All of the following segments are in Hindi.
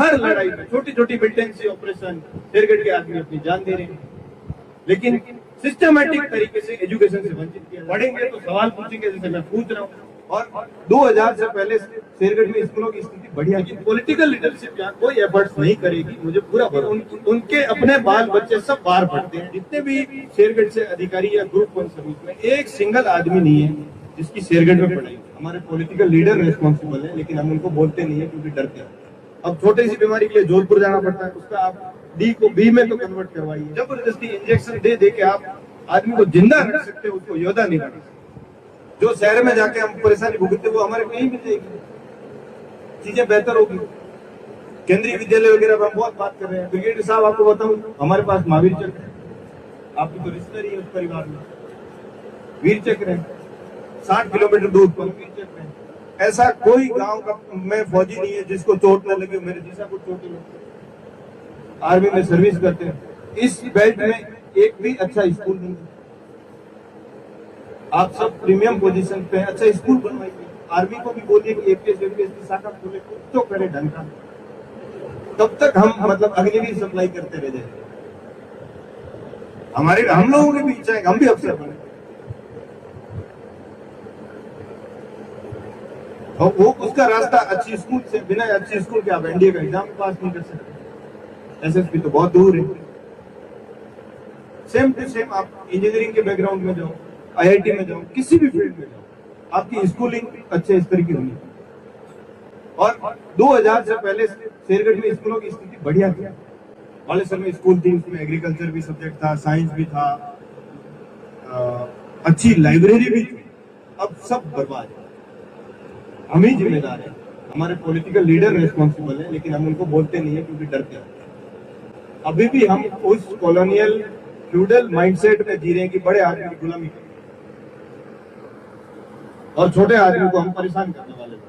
हर लड़ाई में छोटी छोटी मिलिटेंसी ऑपरेशन शेरगढ़ के आदमी अपनी जान दे रहे हैं, लेकिन सिस्टमैटिक तरीके से एजुकेशन से वंचित किया। पढ़ेंगे तो सवाल पूछेंगे, जैसे मैं पूछ रहा हूँ। और 2000 से पहले शेरगढ़ में स्कूलों की स्थिति बढ़िया, लेकिन पॉलिटिकल लीडरशिप यहाँ कोई एफर्ट्स नहीं करेगी। मुझे पूरा उनके अपने बाल बच्चे सब बाहर पढ़ते हैं। जितने भी शेरगढ़ से अधिकारी या ग्रुप 1 सर्विस में एक सिंगल आदमी नहीं है जिसकी शेरगढ़ में पढ़ाई। हमारे पॉलिटिकल लीडर रेस्पॉन्सिबल है, लेकिन हम उनको बोलते नहीं है क्योंकि डरते हैं। अब छोटी सी बीमारी के लिए जोधपुर जाना पड़ता है, उसका आप डी को बी में तो कन्वर्ट करवाइए। जबरदस्ती इंजेक्शन दे के आप आदमी को जिंदा रख सकते हो, उसको योद्धा नहीं बना सकते। जो शहर में जाके हम परेशानी भुगतते वो हमारे कहीं मिल जाएगी, चीजें बेहतर होगी। केंद्रीय विद्यालय वगैरह हम बहुत बात कर रहे हैं। ब्रिगेडियर साहब आपको बताऊं, हमारे पास महावीर चक्र है, आपकी तो रिश्तेदारी है उस परिवार में। वीर चक्र है 60 किलोमीटर दूर पर वीर चक्र है। ऐसा कोई गांव का में फौजी नहीं है जिसको चोट न लगे, मेरे जैसा को चोट लगे। आर्मी में सर्विस करते हैं। इस बेल्ट में एक भी अच्छा स्कूल नहीं है। आप सब प्रीमियम पोजीशन पे अच्छा स्कूल बनवाइए। आर्मी को भी बोलिए कि एपीएस की शाखा खोले, कुछ तो करे ढंग का। तब तक हम मतलब अग्निवीर सप्लाई करते रह जाएंगे। हम लोगों की भी इच्छा है हम भी अफसर बने, और वो उसका रास्ता अच्छी स्कूल से, बिना अच्छी स्कूल के आप एनडीए का एग्जाम पास नहीं कर सकते। एसएसपी तो बहुत दूर है। सेम टू सेम आप इंजीनियरिंग के बैकग्राउंड में जाओ, आईआईटी में जाओ, किसी भी फील्ड में जाओ, आपकी स्कूलिंग अच्छे स्तर की होनी। और 2000 से पहले शेरगढ़ में स्कूलों की स्थिति बढ़िया थी। बालेश्वर में स्कूल थी, उसमें एग्रीकल्चर भी सब्जेक्ट था, साइंस भी था, अच्छी लाइब्रेरी भी थी। अब सब बर्बाद है। हम ही जिम्मेदार हैं, हमारे पॉलिटिकल लीडर रेस्पॉन्सिबल है, लेकिन हम उनको बोलते नहीं है क्योंकि डरते हैं। अभी भी हम उस कॉलोनियल फ्यूडल माइंडसेट में जी रहे हैं कि बड़े आदमी की गुलामी करें और छोटे आदमी को हम परेशान करने वाले हैं।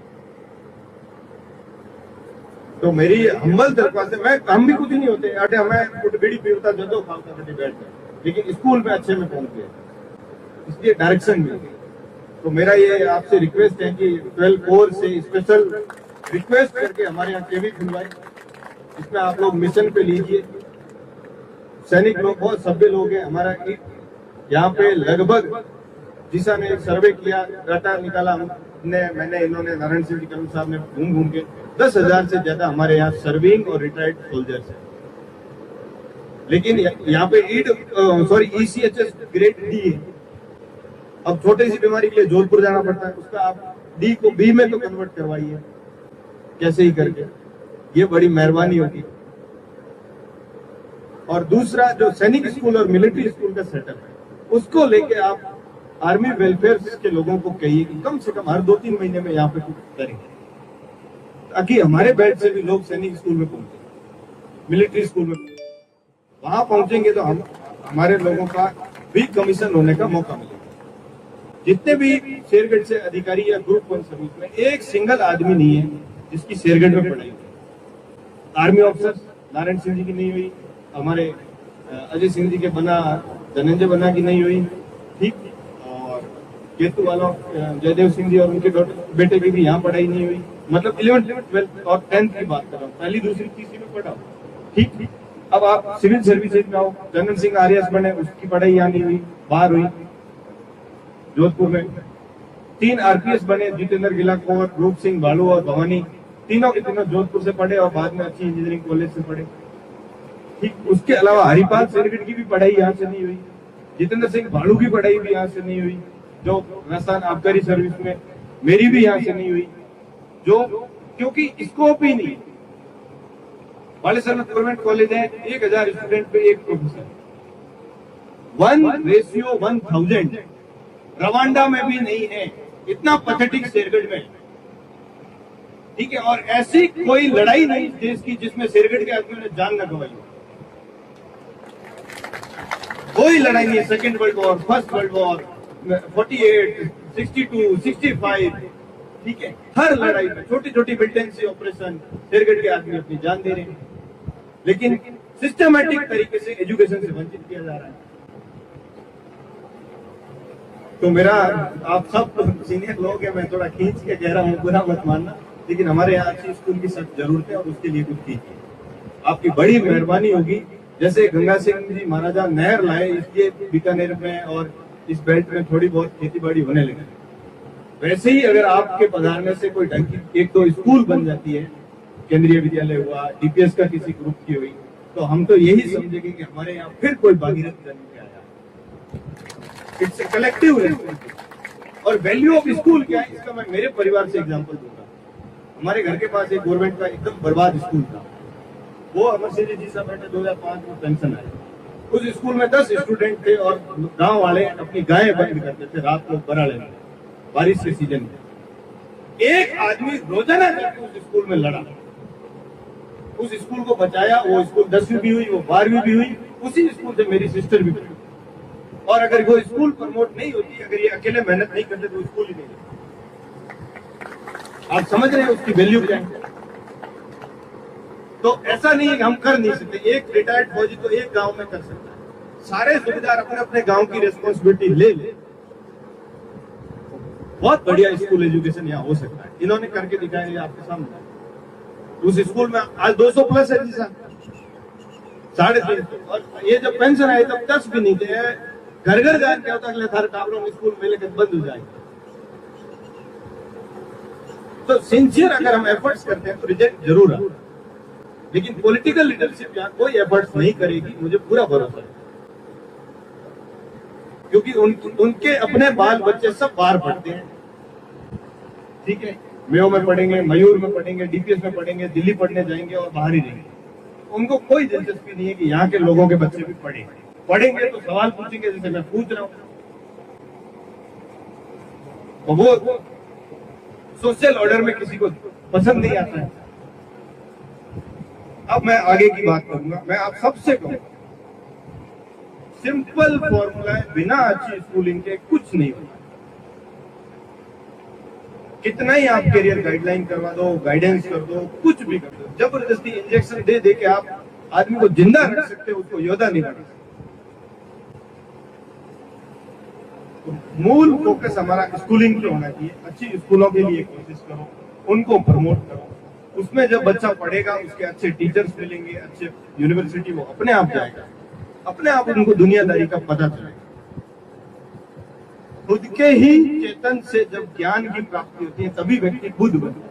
तो मेरी हम्बल दरख्वास्त है, हम भी कुछ नहीं होते। अटे हमें कुछ बीड़ी पीता जदो खाता बैठ में, लेकिन स्कूल में अच्छे में पहुंच गए, इसलिए डायरेक्शन मिल गई। तो मेरा ये आपसे रिक्वेस्ट है कि 12 कोर से स्पेशल रिक्वेस्ट करके हमारे यहाँ केवी खुलवाए। इसमें आप लोग मिशन पे लीजिए। सैनिक लोग बहुत सभ्य लोग हैं। हमारा यहाँ पे लगभग जिसा ने एक सर्वे किया, डाटा निकाला मैंने इन्होंने नारायण सिंह कलम साहब ने घूम के 10,000 से ज्यादा हमारे यहाँ सर्विंग और रिटायर्ड सोल्जर्स हैं। लेकिन यहाँ पे ECHS ग्रेड डी है। अब छोटी सी बीमारी के लिए जोधपुर जाना पड़ता है, उसका आप डी को बी में तो कन्वर्ट करवाइए कैसे ही करके, ये बड़ी मेहरबानी होगी। और दूसरा जो सैनिक स्कूल और मिलिट्री स्कूल का सेटअप है, उसको लेके आप आर्मी वेलफेयर के लोगों को कहिए कि कम से कम हर 2-3 महीने में यहाँ पे कुछ करेंगे, ताकि हमारे बेल्ट से भी लोग सैनिक स्कूल में पहुंचे, मिलिट्री स्कूल में। वहां पहुंचेंगे तो हमारे लोगों का भी कमीशन होने का मौका मिलेगा। जितने भी शेरगढ़ से अधिकारी या ग्रुप 1 सर्विस में एक सिंगल आदमी नहीं है जिसकी शेरगढ़ में पढ़ाई हुई। आर्मी ऑफिसर नारायण सिंह जी की नहीं हुई, हमारे अजय सिंह जी के बना, धनंजय बना की नहीं हुई, ठीक। और केतु वाला जयदेव सिंह जी और उनके बेटे की भी यहाँ पढ़ाई नहीं हुई। मतलब 11th 12th और 10th की बात कर रहा हूँ, पहली दूसरी तीसरी में पढ़ा, ठीक। अब आप सिविल सर्विसेज में आओ, जनरल सिंह आर्यस बने, उसकी पढ़ाई यहाँ नहीं हुई, बाहर हुई जोधपुर में। 3 आरपीएस बने, जितेंद्र गिला कौर, रूप सिंह भालू और भवानी, तीनों के तीनों जोधपुर से पढ़े और बाद में अच्छी इंजीनियरिंग कॉलेज से पढ़े, ठीक। उसके अलावा हरिपाल शेरगढ़ की भी पढ़ाई यहाँ से नहीं हुई, जितेंद्र सिंह भालू की पढ़ाई भी यहाँ से नहीं हुई, जो राजस्थान आबकारी सर्विस में, मेरी भी यहाँ से नहीं हुई, जो क्योंकि स्कोप ही नहीं। बालेश्वर में गवर्नमेंट कॉलेज है, 1000 स्टूडेंट पे 1 प्रोफेसर, 1:1000। रवांडा में भी नहीं है, इतना पैथेटिक शेरगढ़ में, ठीक है। और ऐसी कोई लड़ाई नहीं देश की जिसमें शेरगढ़ के आदमियों ने जान न गंवाई। कोई लड़ाई नहीं है, second world war, first world war, 48, 62, 65, ठीक है। हर लड़ाई में छोटी छोटी मिलिटेंसी ऑपरेशन शेरगढ़ के आदमी अपनी जान दे रहे हैं, लेकिन सिस्टमैटिक तरीके से एजुकेशन से वंचित किया जा रहा है। तो मेरा, आप सब सीनियर लोग हैं, मैं थोड़ा खींच के कह रहा हूँ, बुरा मत मानना। लेकिन हमारे यहाँ अच्छी स्कूल की सख्त जरूरत है और उसके लिए कुछ कीजिए। आपकी बड़ी मेहरबानी होगी। जैसे गंगा सिंह जी महाराजा नहर लाए, इसलिए बीकानेर में और इस बेल्ट में थोड़ी बहुत खेती बाड़ी होने लगी, वैसे ही अगर आपके पधारने से कोई ढंग की 1-2 स्कूल बन जाती है, केंद्रीय विद्यालय हुआ, डीपीएस का किसी ग्रुप की हुई, तो हम तो यही समझेंगे कि हमारे यहाँ फिर कोई भागीरथ जन्म के आया। It's a collective responsibility. और वैल्यू ऑफ स्कूल क्या है, इसका मैं मेरे परिवार से एग्जांपल दूंगा। हमारे घर के पास एक गवर्नमेंट का एकदम बर्बाद स्कूल था, वो अमर सिंह जी साहब बेटे 2005 में पेंशन आए। उस स्कूल में 10 स्टूडेंट थे और गांव वाले अपनी गायें बंद करते थे रात को बराड़े में, बारिश के सीजन में। एक आदमी रोजाना जाकर उस स्कूल में लड़ा, उस स्कूल को बचाया। वो स्कूल 10वीं भी हुई, वो 12वीं भी हुई। उसी स्कूल से मेरी सिस्टर भी पढ़ी। और अगर वो स्कूल प्रमोट नहीं होती, अगर ये अकेले मेहनत नहीं करते, तो स्कूल ही नहीं होता। आप समझ रहे हैं उसकी वैल्यू क्या है? तो ऐसा नहीं है कि हम कर नहीं सकते। एक रिटायर्ड फौजी तो एक गांव में कर सकता है। सारे सूबेदार अपने अपने गांव की रिस्पॉन्सिबिलिटी ले बहुत बढ़िया स्कूल एजुकेशन यहाँ हो सकता है। इन्होंने करके दिखाया आपके सामने। उस स्कूल में आज 200 प्लस है जी साहब, 350। और ये जब पेंशन आई तब 10 भी नहीं थे। घर घर जाकर क्या होता, अगले थार काबरों में स्कूल में लेकर बंद हो जाएंगे। तो सिंसियर अगर हम एफर्ट्स करते हैं तो रिजल्ट जरूर आता है। लेकिन पॉलिटिकल लीडरशिप यहाँ कोई एफर्ट्स नहीं करेगी, मुझे पूरा भरोसा है। क्योंकि उनके अपने बाल बच्चे सब बाहर पढ़ते हैं, ठीक है, मेयो में पढ़ेंगे, मयूर में पढ़ेंगे, डीपीएस में पढ़ेंगे, दिल्ली पढ़ने जाएंगे और बाहर ही रहेंगे। उनको कोई दिलचस्पी नहीं है कि यहाँ के लोगों के बच्चे भी पढ़ेंगे तो सवाल पूछेंगे जैसे मैं पूछ रहा हूँ। तो वो सोशल ऑर्डर में किसी को पसंद नहीं आता है। अब मैं आगे की बात करूंगा। मैं आप सबसे कहूंगा, सिंपल फॉर्मूला है, बिना अच्छी स्कूलिंग के कुछ नहीं होता। कितना ही आप करियर गाइडलाइन करवा दो, गाइडेंस कर दो, कुछ भी कर दो, जबरदस्ती इंजेक्शन दे दे के आप आदमी को जिंदा रख सकते हो, उसको योद्धा नहीं बना सकते। तो मूल फोकस हमारा स्कूलिंग पे होना चाहिए। अच्छी स्कूलों के लिए कोशिश करो, उनको प्रमोट करो। उसमें जब बच्चा पढ़ेगा, उसके अच्छे टीचर्स मिलेंगे, अच्छे यूनिवर्सिटी, वो अपने आप जाएगा, अपने आप उनको दुनियादारी का पता चलेगा। खुद के ही चेतन से जब ज्ञान की प्राप्ति होती है, तभी व्यक्ति खुद बनता है।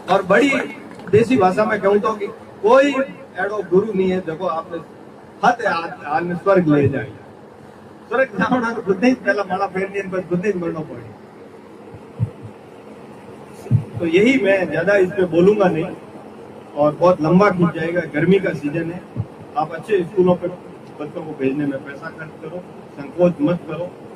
और बड़ी देसी भाषा में कहूं तो कि कोई एडो गुरु नहीं है। देखो आपने हत आदमी स्वर्ग ले जाएगा, स्वर्ग जाना तो खुद ही पहला माड़ा फेरनी, बस खुद ही मरना पड़े। तो यही, मैं ज्यादा इस पे बोलूंगा नहीं और बहुत लंबा खींच जाएगा। गर्मी का सीजन है, आप अच्छे स्कूलों पे बच्चों को भेजने में पैसा खर्च करो, संकोच मत करो।